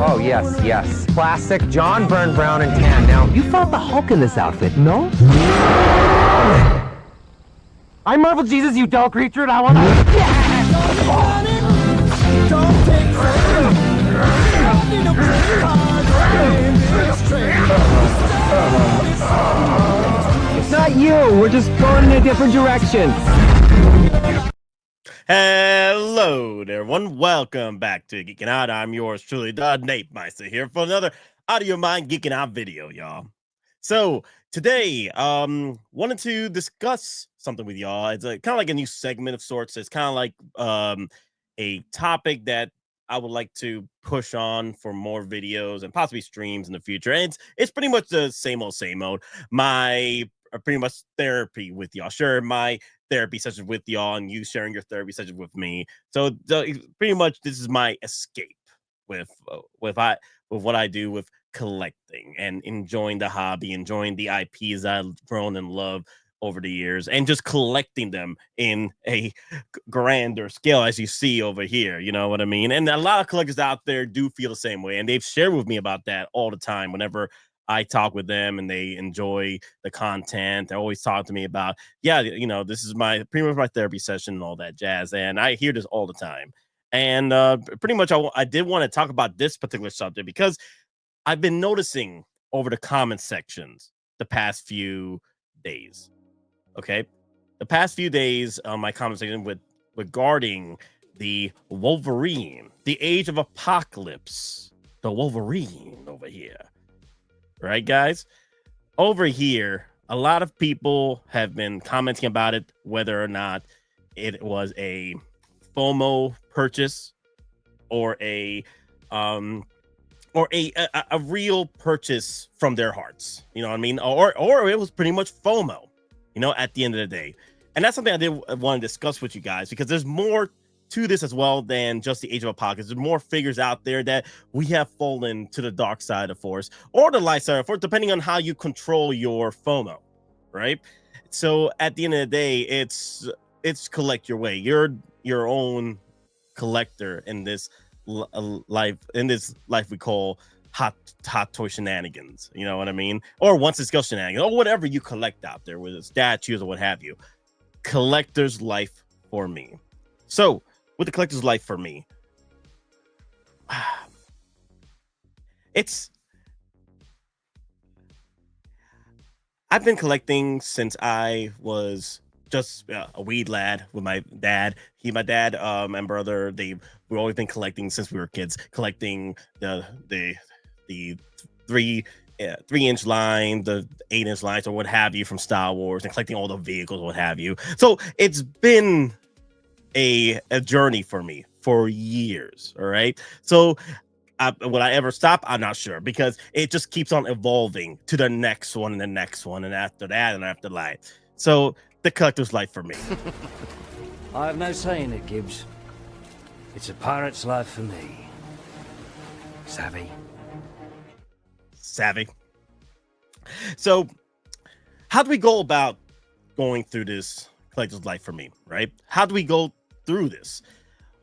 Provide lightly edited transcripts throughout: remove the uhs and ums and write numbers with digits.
Oh, yes, yes. Classic John Byrne, brown and tan. Now, you fought the Hulk in this outfit, no? I Marvel Jesus, you dull creature, and I want to... It's not you. We're just going in a different direction. Hello there, everyone. Welcome back to Geekin Out. I'm yours truly, Nate Myster, here for another Out of Your Mind Geekin Out video, y'all. So today, wanted to discuss something with y'all. It's kind of like a new segment of sorts. It's kind of like a topic that I would like to push on for more videos and possibly streams in the future. And it's pretty much the same old. My pretty much therapy with y'all. Sure, my therapy sessions with y'all and you sharing your therapy sessions with me. So pretty much this is my escape with what I do with collecting and enjoying the hobby, enjoying the IPs I've grown and loved over the years, and just collecting them in a grander scale, as you see over here. You know what I mean? And a lot of collectors out there do feel the same way, and they've shared with me about that all the time. Whenever I talk with them and they enjoy the content, they always talk to me about, yeah, you know, this is pretty much my therapy session and all that jazz. And I hear this all the time. And pretty much I did want to talk about this particular subject because I've been noticing over the comment sections the past few days. Okay. The past few days on my comment section regarding the Wolverine, the Age of Apocalypse, the Wolverine over here. Right, guys? Over here, a lot of people have been commenting about it, whether or not it was a Fomo purchase or a real purchase from their hearts. You know what I mean? Or it was pretty much FOMO, you know, at the end of the day. And that's something I did want to discuss with you guys, because there's more to this as well than just the Age of Apocalypse. There's more figures out there that we have fallen to the dark side of the force or the light side of the force, depending on how you control your FOMO, right? So at the end of the day, it's collect your way. You're your own collector in this life we call hot toy shenanigans. You know what I mean? Or once it's skill shenanigans, or whatever you collect out there, with statues or what have you. Collector's life for me. So with the collector's life for me, I've been collecting since I was just a wee lad with my dad. My dad and brother, we've always been collecting since we were kids, collecting the 3-inch line, the 8-inch lines, or what have you from Star Wars, and collecting all the vehicles, what have you. So it's been a journey for me for years. All right. So will I ever stop? I'm not sure, because it just keeps on evolving to the next one and the next one, and after that and after that. So the collector's life for me. I have no say in it, Gibbs. It's a pirate's life for me. Savvy. So how do we go about going through this collector's life for me, right? How do we go through this?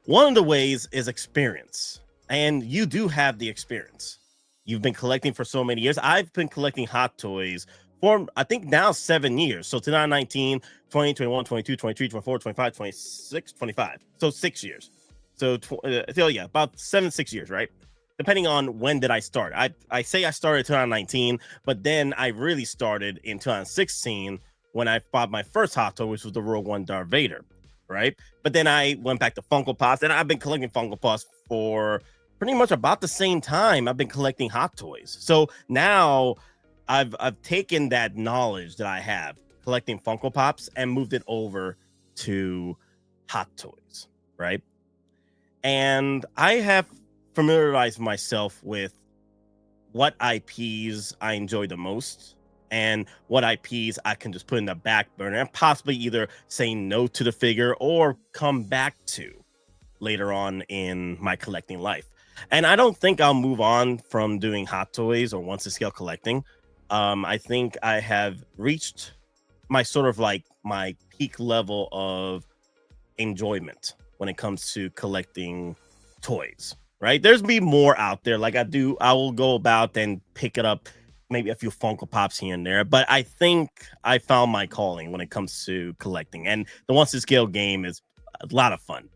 One of the ways is experience, and you do have the experience. You've been collecting for so many years. I've been collecting Hot Toys for, I think, now 7 years. So 2019, 20, 21, 22, 23, 24, 25, 26, 25. So 6 years. So yeah, about 6 years, right? Depending on when did I start. I say I started in 2019, but then I really started in 2016 when I bought my first Hot Toy, which was the Rogue One Darth Vader, right? But then I went back to Funko Pops, and I've been collecting Funko Pops for pretty much about the same time I've been collecting Hot Toys. So now I've taken that knowledge that I have collecting Funko Pops and moved it over to Hot Toys, right? And I have familiarized myself with what IPs I enjoy the most and what IPs I can just put in the back burner and possibly either say no to the figure or come back to later on in my collecting life. And I don't think I'll move on from doing Hot Toys or once to scale collecting. I think I have reached my sort of like my peak level of enjoyment when it comes to collecting toys, right? There's be more out there. Like I will go about and pick it up, maybe a few Funko Pops here and there. But I think I found my calling when it comes to collecting. And the Once to Scale game is a lot of fun.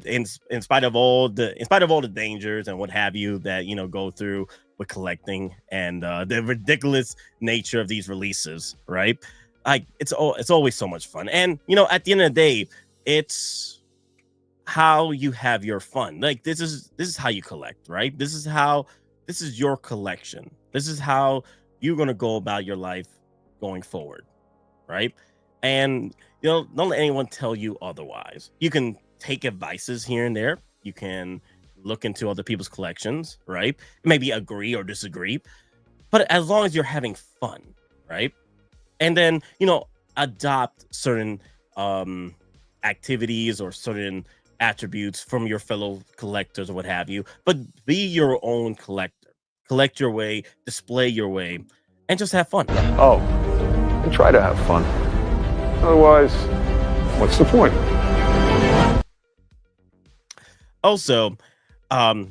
In spite of all the dangers and what have you that go through with collecting and the ridiculous nature of these releases, right? It's always so much fun. And at the end of the day, it's how you have your fun. Like this is how you collect, right? This is your collection. This is how you're gonna go about your life going forward, right? And don't let anyone tell you otherwise. You can take advices here and there. You can look into other people's collections, right? Maybe agree or disagree, but as long as you're having fun, right? And then adopt certain activities or certain attributes from your fellow collectors or what have you, but be your own collector. Collect your way, display your way, and just have fun. Oh, and try to have fun. Otherwise, what's the point? Also,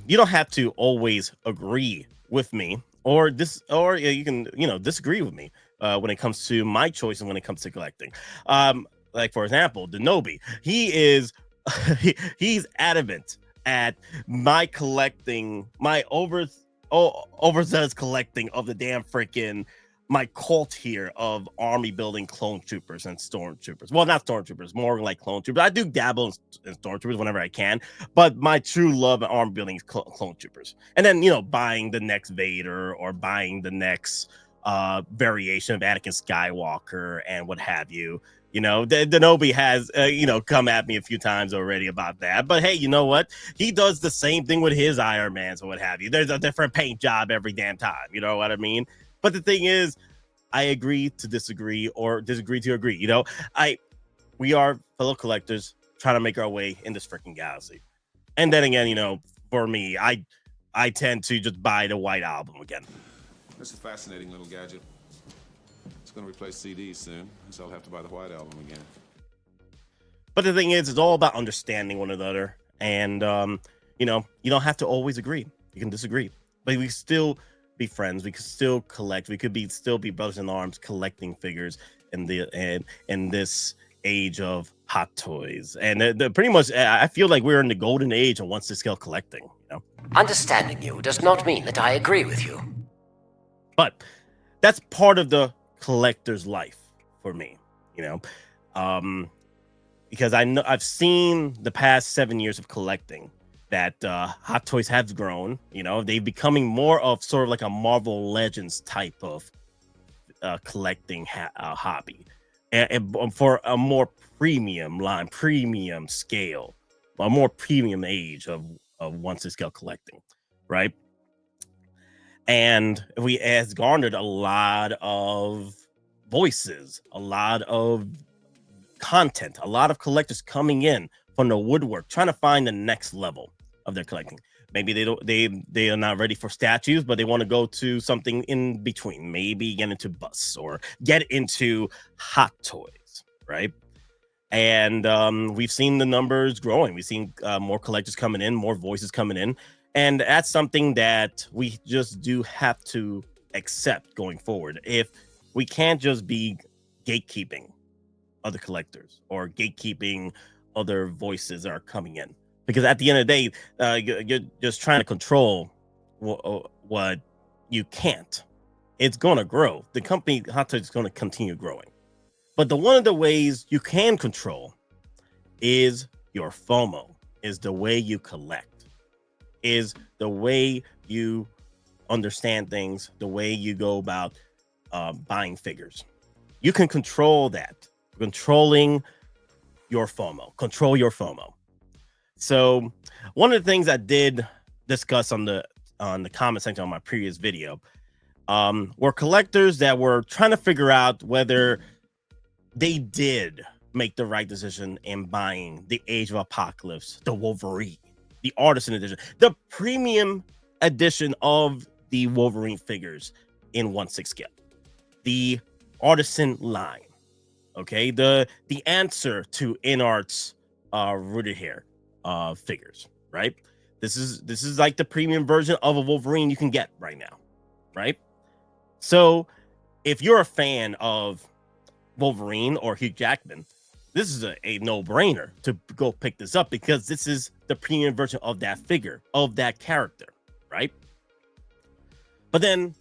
you don't have to always agree with me, or you can disagree with me when it comes to my choice and when it comes to collecting. Like for example, Denobi, he's adamant at my collecting, my overzealous collecting of the damn freaking my cult here of army building clone troopers and stormtroopers. Well, not stormtroopers, more like clone troopers. I do dabble in stormtroopers whenever I can, but my true love in army building is clone troopers. And then buying the next Vader or buying the next variation of Anakin Skywalker and what have you. Denobi has come at me a few times already about that. But hey, you know what? He does the same thing with his Iron Mans or what have you. There's a different paint job every damn time. You know what I mean? But the thing is, I agree to disagree or disagree to agree. We are fellow collectors trying to make our way in this freaking galaxy. And then again, for me, I tend to just buy the White Album again. That's a fascinating little gadget. It's going to replace CDs soon, so I'll have to buy the White Album again. But the thing is, it's all about understanding one another. And, you don't have to always agree. You can disagree. But we still be friends. We could still collect. We could still be brothers in arms collecting figures in this age of hot toys. And pretty much, I feel like we're in the golden age of Once to Scale collecting. Understanding you does not mean that I agree with you. But that's part of the collector's life for me, because I've seen the past 7 years of collecting that hot toys have grown. They're becoming more of sort of like a Marvel Legends type of collecting hobby, and for a more premium line, premium scale, a more premium age of Once to Scale collecting, right? And we has garnered a lot of voices, a lot of content, a lot of collectors coming in from the woodwork, trying to find the next level of their collecting. Maybe they are not ready for statues, but they want to go to something in between. Maybe get into busts or get into hot toys, right? And we've seen the numbers growing. We've seen more collectors coming in, more voices coming in. And that's something that we just do have to accept going forward. If we can't just be gatekeeping other collectors or gatekeeping other voices that are coming in, because at the end of the day, you're just trying to control what you can't. It's going to grow. The company Hot Toys is going to continue growing. But one of the ways you can control is your FOMO, is the way you collect. Is the way you understand things, the way you go about buying figures. You can control that. Controlling your FOMO. Control your FOMO. So one of the things I did discuss on the comment section on my previous video were collectors that were trying to figure out whether they did make the right decision in buying the Age of Apocalypse, the Wolverine, the Artisan Edition, the premium edition of the Wolverine figures in 1/6 scale, the Artisan line. Okay, the answer to InArt's rooted hair figures, right? This is like the premium version of a Wolverine you can get right now, right? So if you're a fan of Wolverine or Hugh Jackman, this is a no-brainer to go pick this up because this is the premium version of that figure, of that character, right? But then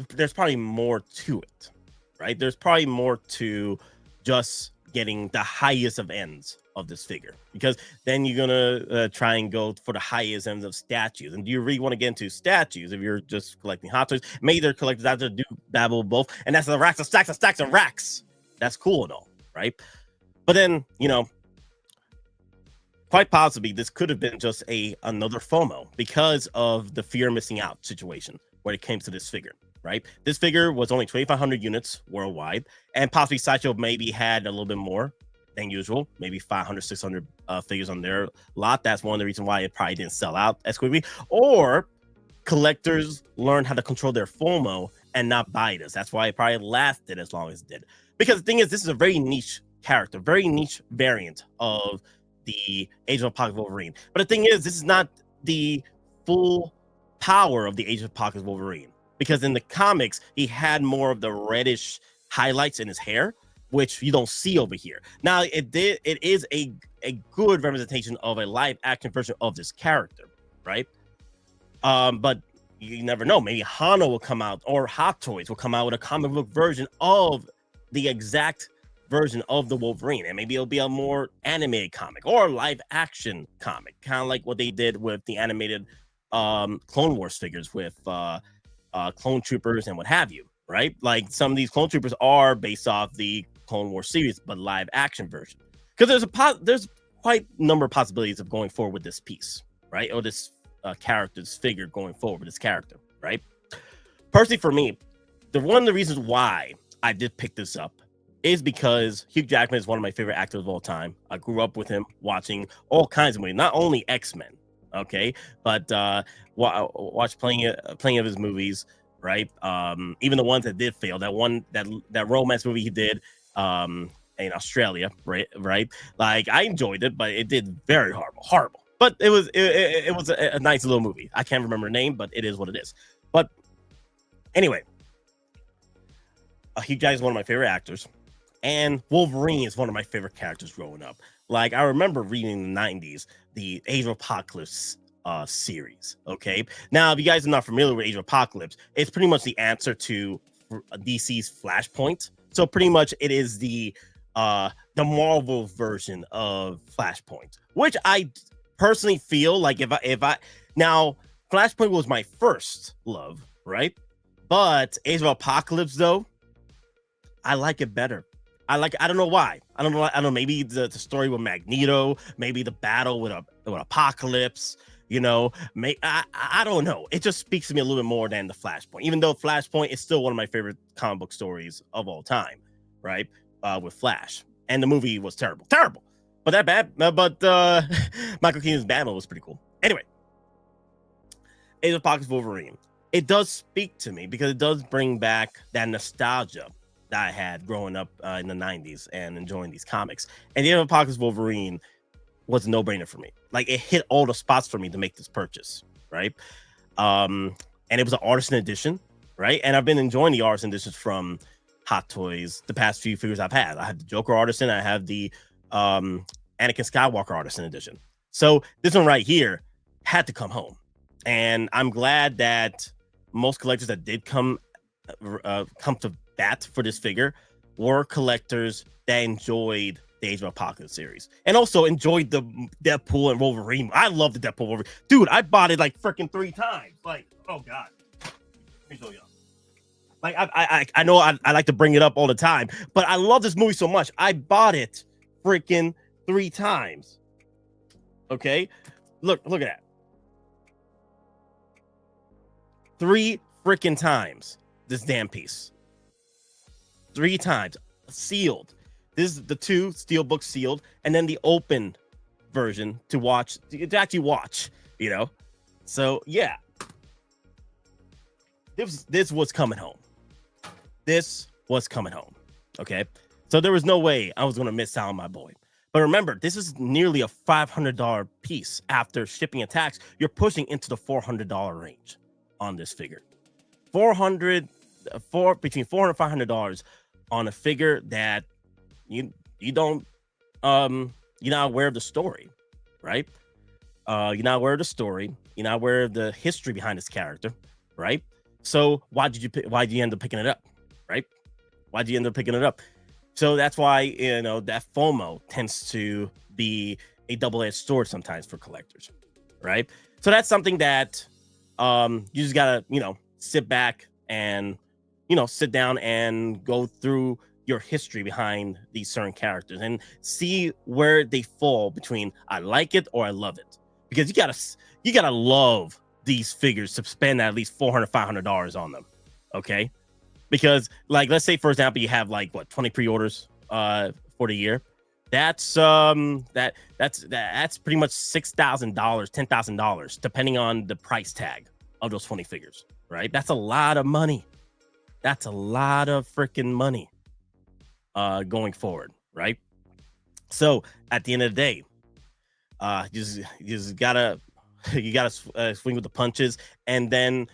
there's probably more to it, right? There's probably more to just getting the highest of ends of this figure, because then you're gonna try and go for the highest ends of statues. And do you really want to get into statues if you're just collecting hot toys? Maybe they're collectors out there do dabble both, and that's the racks of stacks of stacks of racks. That's cool and all, right? But then, you know, quite possibly this could have been just another FOMO because of the fear of missing out situation when it came to this figure, right? This figure was only 2,500 units worldwide, and possibly Sideshow maybe had a little bit more than usual, maybe 500, 600 figures on their lot. That's one of the reasons why it probably didn't sell out as quickly. Or collectors learned how to control their FOMO and not buy this. That's why it probably lasted as long as it did. Because the thing is, this is a very niche character, very niche variant of the Age of Apocalypse Wolverine. But the thing is, this is not the full power of the Age of Apocalypse Wolverine, because in the comics he had more of the reddish highlights in his hair, which you don't see over here. Now it is a good representation of a live action version of this character, right? But you never know, maybe Hano will come out, or Hot Toys will come out with a comic book version of the exact version of the Wolverine, and maybe it'll be a more animated comic or live action comic, kind of like what they did with the animated Clone Wars figures with Clone Troopers and what have you, right? Like some of these Clone Troopers are based off the Clone Wars series, but live action version, because there's quite a number of possibilities of going forward with this piece, right? Or this character's figure going forward with this character, right? Personally, for me, one of the reasons why I did pick this up is because Hugh Jackman is one of my favorite actors of all time. I grew up with him watching all kinds of movies, not only X-Men, okay, but watch plenty of his movies, right? Even the ones that did fail. That romance movie he did in Australia, right? Like, I enjoyed it, but it did very horrible. But it was a nice little movie. I can't remember the name, but it is what it is. But anyway, Hugh Jackman is one of my favorite actors. And Wolverine is one of my favorite characters growing up. Like, I remember reading in the 90s, the Age of Apocalypse series, okay? Now, if you guys are not familiar with Age of Apocalypse, it's pretty much the answer to DC's Flashpoint. So pretty much it is the Marvel version of Flashpoint, which I personally feel like if I now, Flashpoint was my first love, right? But Age of Apocalypse, though, I like it better. I don't know why. I don't know. Maybe the story with Magneto, maybe the battle with Apocalypse. You know, I don't know. It just speaks to me a little bit more than the Flashpoint. Even though Flashpoint is still one of my favorite comic book stories of all time, right? With Flash, and the movie was terrible. But that bad. But Michael Keaton's Batman was pretty cool. Anyway, Age of Apocalypse Wolverine. It does speak to me because it does bring back that nostalgia that I had growing up in the 90s and enjoying these comics. And the Age of Apocalypse Wolverine was a no-brainer for me. Like, it hit all the spots for me to make this purchase, right? And it was an artisan edition, right? And I've been enjoying the artisan editions from Hot Toys the past few figures I've had. I have the Joker artisan, I have the Anakin Skywalker artisan edition. So this one right here had to come home. And I'm glad that most collectors that did come to bat for this figure were collectors that enjoyed the Age of Apocalypse series and also enjoyed the Deadpool and Wolverine. I love the Deadpool Wolverine. Dude, I bought it like freaking 3 times. Like, oh god. Let me show you. Like, I know I like to bring it up all the time, but I love this movie so much. I bought it freaking 3 times. Okay? Look at that. 3 freaking times this damn piece. 3 times sealed. This is the 2 steelbook sealed, and then the open version to actually watch, you know. So yeah, this was coming home. This was coming home. Okay, so there was no way I was gonna miss out on my boy. But remember, this is nearly a $500 piece. After shipping and tax, you're pushing into the $400 range on this figure. Between $400 and $500 on a figure that you're not aware of the story, right? You're not aware of the story. You're not aware of the history behind this character, right? So why did you end up picking it up, right? Why did you end up picking it up? So that's why, that FOMO tends to be a double-edged sword sometimes for collectors, right? So that's something that you just gotta, sit back and, sit down and go through your history behind these certain characters and see where they fall between I like it or I love it. Because you gotta love these figures to spend at least $400, $500 on them, okay? Because, like, let's say for example you have 20 pre-orders for the year. That's pretty much $6,000, $10,000, depending on the price tag of those 20 figures, right? That's a lot of money. That's a lot of freaking money going forward, right? So at the end of the day, you just gotta swing with the punches, and then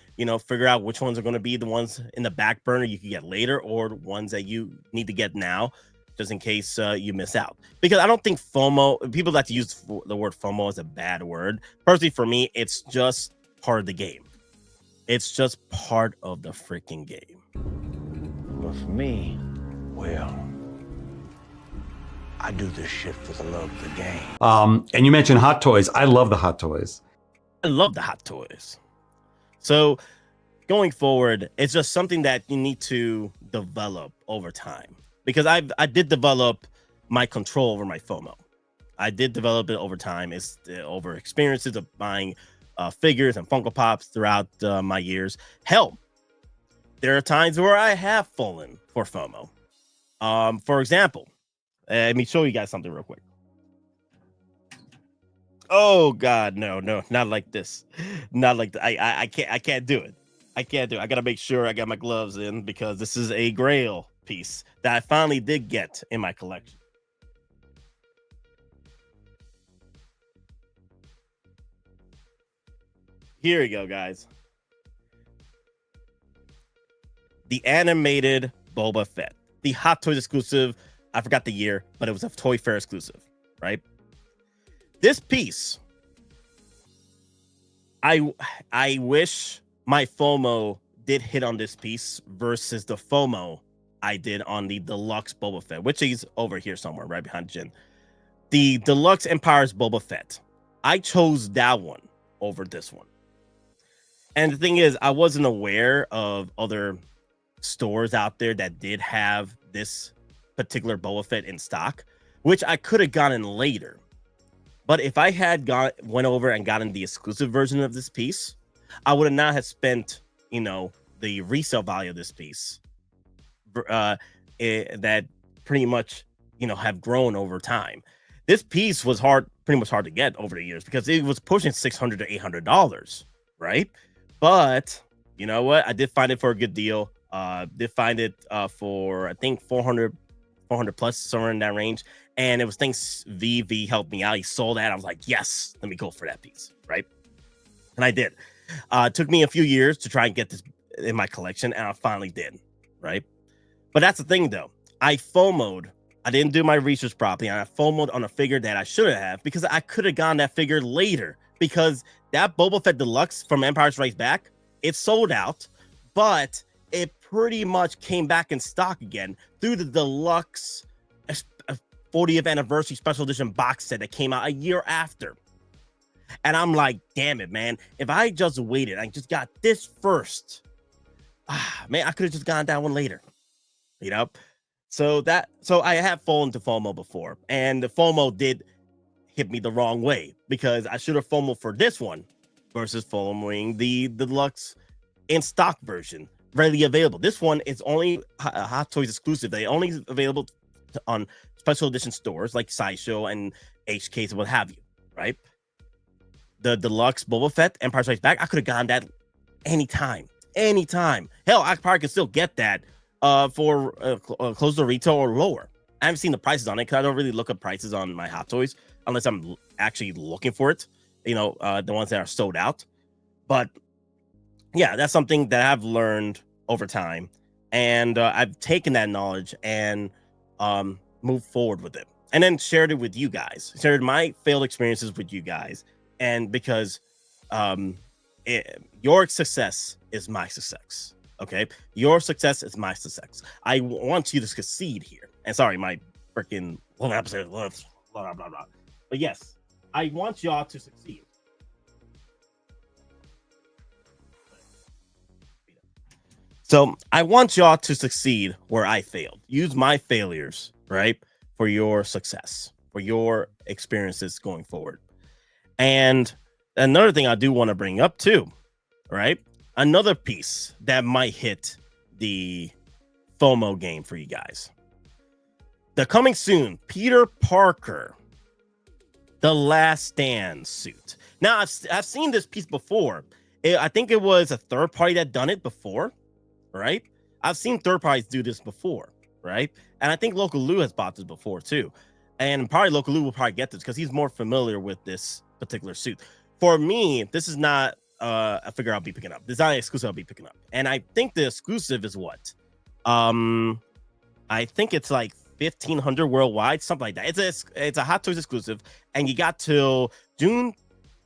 figure out which ones are going to be the ones in the back burner you can get later, or the ones that you need to get now, just in case you miss out. Because I don't think FOMO, people like to use the word FOMO as a bad word. Personally, for me, it's just part of the game. It's just part of the freaking game. But for me, well, I do this shit for the love of the game. And you mentioned Hot Toys. I love the Hot Toys. I love the Hot Toys. So going forward, it's just something that you need to develop over time. Because I did develop my control over my FOMO. I did develop it over time. It's over experiences of buying figures and Funko Pops throughout my years. Hell, there are times where I have fallen for FOMO. For example, let me show you guys something real quick. Oh God, no, not like this. Not like that. I can't do it. I can't do it. I gotta make sure I got my gloves in, because this is a Grail piece that I finally did get in my collection. Here we go, guys. The animated Boba Fett, the Hot Toys exclusive. I forgot the year, but it was a Toy Fair exclusive, right? This piece, I wish my FOMO did hit on this piece versus the FOMO I did on the deluxe Boba Fett, which is over here somewhere, right behind Jin. The deluxe Empire's Boba Fett. I chose that one over this one. And the thing is, I wasn't aware of other stores out there that did have this particular Boba Fett in stock, which I could have gotten later. But if I had went over and gotten the exclusive version of this piece, I would have not have spent, the resale value of this piece that pretty much, have grown over time. This piece was pretty much hard to get over the years, because it was pushing $600 to $800, right? But you know what? I did find it for a good deal. Did find it for, I think, 400 plus, somewhere in that range. And it was things VV helped me out. He sold that. I was like, yes, let me go for that piece, right? And I did. It took me a few years to try and get this in my collection, and I finally did, right? But that's the thing, though. I FOMO'd. I didn't do my research properly, and I FOMO'd on a figure that I should have, because I could have gotten that figure later, because that Boba Fett Deluxe from Empire Strikes Back, it sold out, but it pretty much came back in stock again through the deluxe 40th anniversary special edition box set that came out a year after. And I'm like, damn it, man. If I just waited, I just got this first. Man, I could have just gotten that one later. So I have fallen to FOMO before, and the FOMO did hit me the wrong way, because I should have FOMO for this one versus FOMOing the deluxe in stock version, readily available. This one is only Hot Toys exclusive. They only available on special edition stores like Sideshow and HKs and what have you, right? The deluxe Boba Fett Empire Strikes Back, I could have gotten that anytime. Hell, I probably could still get that for close to retail or lower, I haven't seen the prices on it because I don't really look up prices on my Hot Toys unless I'm actually looking for it. You know, the ones that are sold out. But yeah, that's something that I've learned over time, and I've taken that knowledge and moved forward with it, and then shared it with you guys. Shared my failed experiences with you guys, and because your success is my success. Okay, your success is my success. I want you to succeed here. And sorry, my freaking episode, blah blah blah blah. But yes, I want y'all to succeed. So I want y'all to succeed where I failed. Use my failures, right, for your success, for your experiences going forward. And another thing I do want to bring up too, right? Another piece that might hit the FOMO game for you guys. The coming soon, Peter Parker, The Last Stand suit. Now, I've seen this piece before. I think it was a third party that done it before, right? I've seen third parties do this before, right? And I think Local Lou has bought this before too. And probably Local Lou will probably get this because he's more familiar with this particular suit. For me, this is not a figure I'll be picking up. This is not an exclusive I'll be picking up. And I think the exclusive is what? I think it's like 1,500 worldwide, something like that. It's a Hot Toys exclusive, and you got till June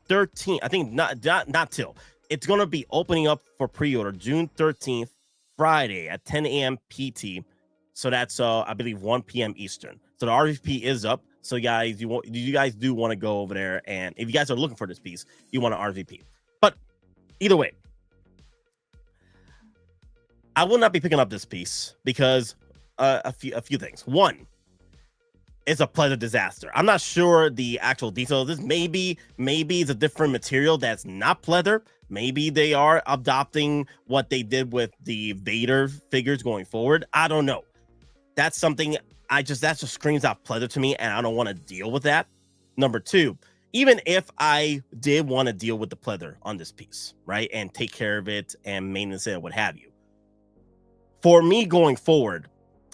13th. I think not till. It's gonna be opening up for pre-order June 13th, Friday at 10 a.m. PT. So that's I believe 1 p.m. Eastern. So the RVP is up. So guys, you guys do want to go over there, and if you guys are looking for this piece, you want an RVP. But either way, I will not be picking up this piece because a few things. One, it's a pleather disaster. I'm not sure the actual details of this. Maybe it's a different material that's not pleather. Maybe they are adopting what they did with the Vader figures going forward. I don't know. That's something that just screams out pleather to me, and I don't want to deal with that. Number two, even if I did want to deal with the pleather on this piece, right, and take care of it and maintenance it, what have you, for me going forward,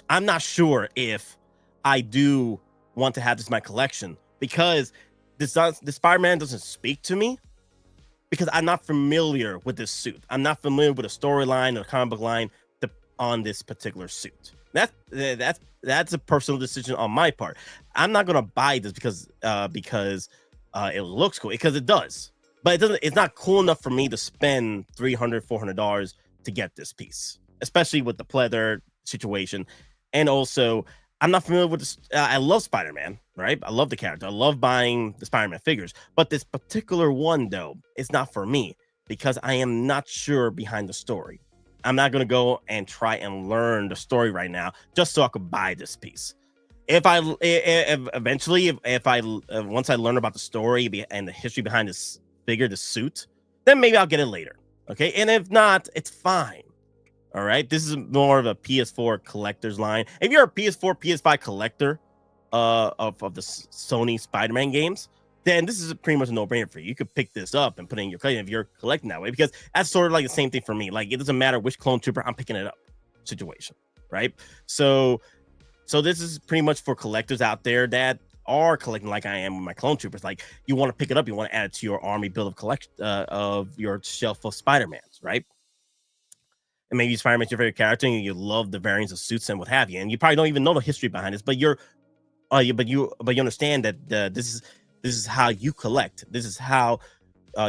I'm not sure if I do want to have this in my collection because the Spider-Man doesn't speak to me because I'm not familiar with this suit. I'm not familiar with a storyline or a comic book line on this particular suit. That's a personal decision on my part. I'm not gonna buy this because it looks cool, because it does, but it's not cool enough for me to spend $300-$400 to get this piece, especially with the pleather situation. And also, I'm not familiar with this. I love Spider-Man, right? I love the character. I love buying the Spider-Man figures, but this particular one though, it's not for me because I am not sure behind the story. I'm not going to go and try and learn the story right now just so I could buy this piece. If eventually once I learn about the story and the history behind this figure, the suit, then maybe I'll get it later. Okay. And if not, it's fine. All right. This is more of a PS4 collector's line. If you're a PS4, PS5 collector of the Sony Spider-Man games, then this is pretty much a no-brainer for you. You could pick this up and put it in your collection if you're collecting that way, because that's sort of like the same thing for me. Like, it doesn't matter which clone trooper, I'm picking it up situation, right? So this is pretty much for collectors out there that are collecting like I am with my clone troopers. Like, you want to pick it up, you want to add it to your army build of collection of your shelf of Spider-Mans, right? And maybe Spider-Man's your favorite character and you love the variants of suits and what have you, and you probably don't even know the history behind this, but you understand that this is how you collect. This is how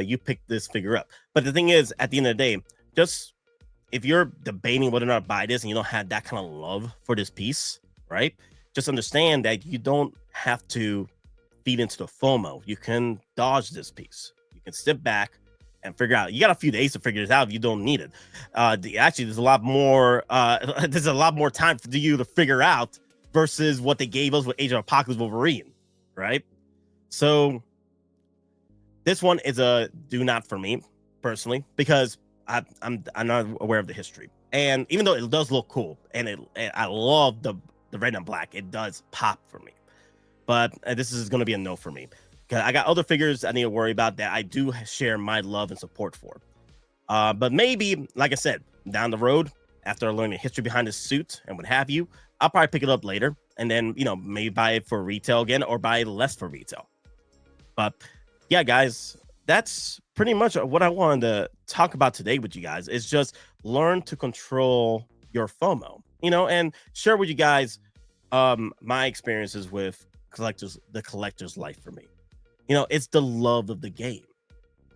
you pick this figure up. But the thing is, at the end of the day, just if you're debating whether or not to buy this and you don't have that kind of love for this piece, right? Just understand that you don't have to feed into the FOMO. You can dodge this piece. You can step back and figure out. You got a few days to figure this out if you don't need it. Actually, there's a lot more. There's a lot more time for you to figure out versus what they gave us with Age of Apocalypse Wolverine, right? So this one is a do not for me personally, because I'm not aware of the history. And even though it does look cool and I love the red and black, it does pop for me. But this is going to be a no for me. I got other figures I need to worry about that I do share my love and support for. But maybe, like I said, down the road, after I learn the history behind the suit and what have you, I'll probably pick it up later and then maybe buy it for retail again or buy less for retail. But yeah, guys, that's pretty much what I wanted to talk about today with you guys. Is just learn to control your FOMO, and share with you guys my experiences with the collector's life for me. It's the love of the game.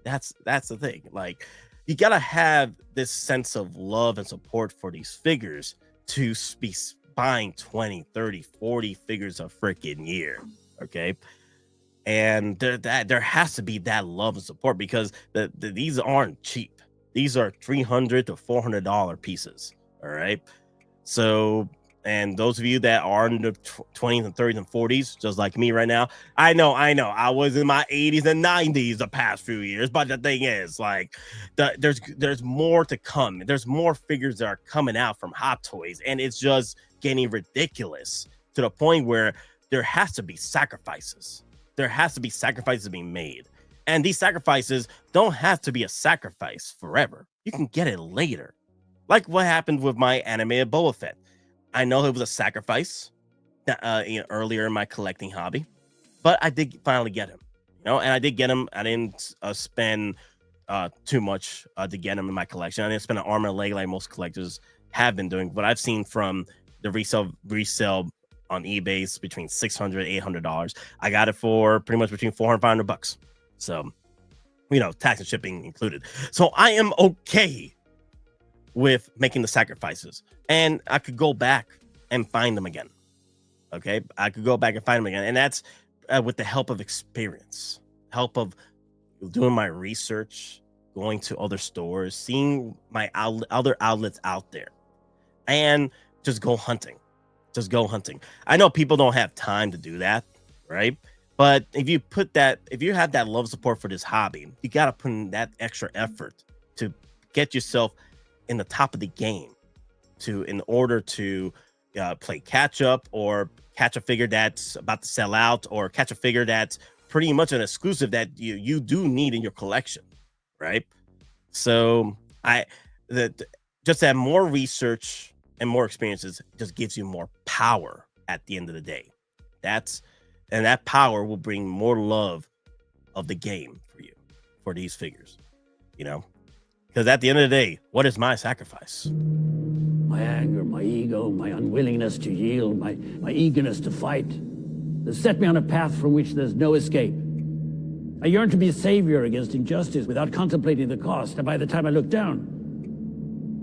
That's the thing. Like, you gotta have this sense of love and support for these figures to be buying 20, 30, 40 figures a freaking year. Okay. And there has to be that love and support, because these aren't cheap. These are $300 to $400 pieces. All right. So, and those of you that are in the 20s and 30s and 40s, just like me right now, I know, I was in my 80s and 90s the past few years, but the thing is, like, there's more to come. There's more figures that are coming out from Hot Toys, and it's just getting ridiculous to the point where there has to be sacrifices. There has to be sacrifices being made, and these sacrifices don't have to be a sacrifice forever. You can get it later, like what happened with my animated Boba Fett. I know it was a sacrifice that, earlier in my collecting hobby, but I did finally get him, and I did get him. I didn't spend too much to get him in my collection. I didn't spend an arm and a leg like most collectors have been doing. What I've seen from the resale on eBay between $600 $800. I got it for pretty much between $400 and $500. So, tax and shipping included. So I am okay with making the sacrifices, and I could go back and find them again. Okay, I could go back and find them again, and that's with the help of experience, help of doing my research, going to other stores, seeing my other outlets out there, and just go hunting. I know people don't have time to do that, right? But if you have that love support for this hobby, you got to put in that extra effort to get yourself in the top of the game, in order to play catch up, or catch a figure that's about to sell out, or catch a figure that's pretty much an exclusive that you do need in your collection, right? So just have more research and more experiences just gives you more power at the end of the day. And that power will bring more love of the game for you, for these figures, because at the end of the day, what is my sacrifice? My anger, my ego, my unwillingness to yield, my eagerness to fight, that set me on a path from which there's no escape. I yearn to be a savior against injustice without contemplating the cost, and by the time I look down,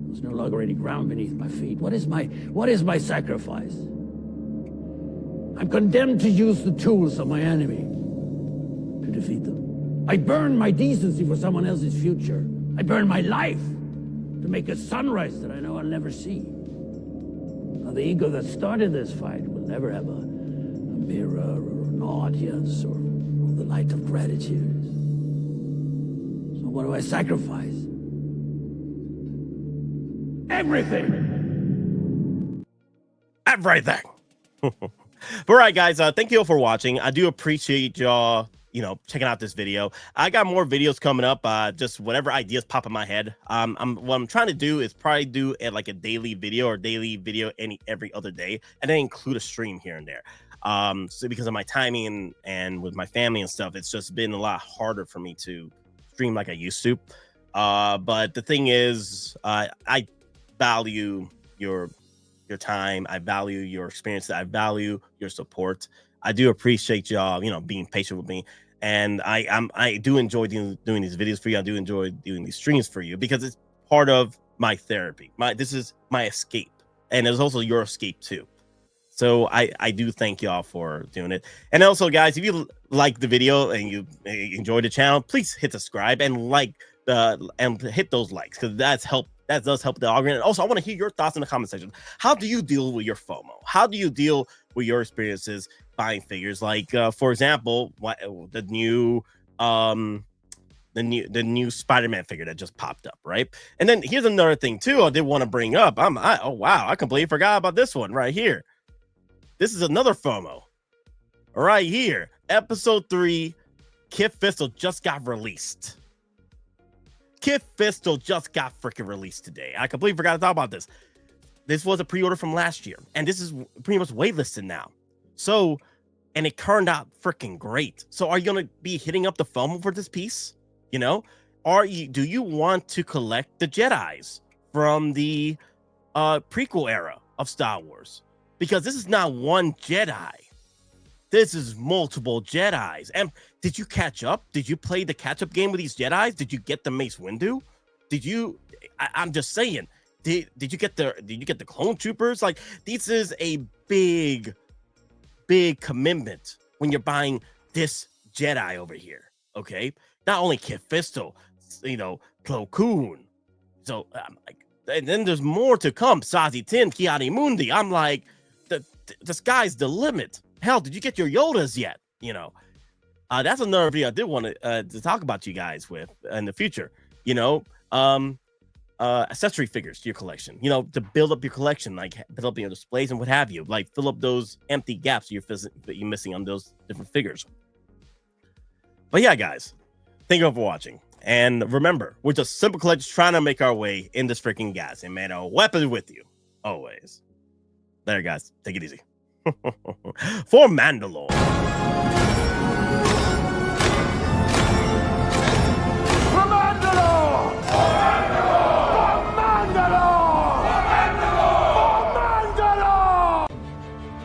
there's no longer any ground beneath my feet. What is my sacrifice? I'm condemned to use the tools of my enemy to defeat them. I burn my decency for someone else's future. I burn my life to make a sunrise that I know I'll never see. Now, the ego that started this fight will never have a mirror or an audience or the light of gratitude. So what do I sacrifice? Everything! All right, guys, thank you all for watching. I do appreciate y'all checking out this video. I got more videos coming up, just whatever ideas pop in my head. What I'm trying to do is probably do like a daily video every other day, and then include a stream here and there. So because of my timing and with my family and stuff, it's just been a lot harder for me to stream like I used to. But the thing is, I value your time. I value your experience. I value your support. I do appreciate y'all, being patient with me. And I do enjoy doing these videos for you. I do enjoy doing these streams for you, because it's part of my therapy. This is my escape, and it's also your escape too. So I do thank y'all for doing it. And also, guys, if you like the video and you enjoy the channel, please hit subscribe and hit those likes, because that does help the algorithm. And also, I want to hear your thoughts in the comment section. How do you deal with your FOMO? How do you deal with your experiences buying figures? Like, for example, the new Spider-Man figure that just popped up, right? And then here's another thing too I did want to bring up. Oh wow, I completely forgot about this one right here. This is another FOMO right here. Episode 3, Kid Fisto just got released. Kid Fisto just got freaking released today. I completely forgot to talk about this. This was a pre-order from last year, and this is pretty much waitlisted now. So, and it turned out freaking great. So, are you gonna be hitting up the Fomo for this piece? You know, do you want to collect the Jedis from the prequel era of Star Wars? Because this is not one Jedi. This is multiple Jedis. And did you catch up? Did you play the catch-up game with these Jedis? Did you get the Mace Windu? Did you? I'm just saying. Did you get the clone troopers? Like, this is a big commitment when you're buying this Jedi over here. Okay, not only Kit Fisto, you know, Plo Koon. So and then there's more to come. Sazi Tin, Kiadi Mundi. I'm like, the sky's the limit. Hell, did you get your Yodas yet? You know, that's another video I did want to talk about you guys with in the future. You know, accessory figures to your collection. You know, to build up your collection, like build up your displays and what have you. Like fill up those empty gaps you're missing on those different figures. But yeah, guys, thank you all for watching. And remember, we're just simple collectors trying to make our way in this freaking gas. And man, a weapon with you always. There, guys, take it easy. For Mandalore.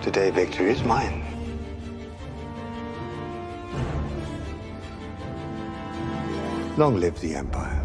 Today, victory is mine. Long live the Empire.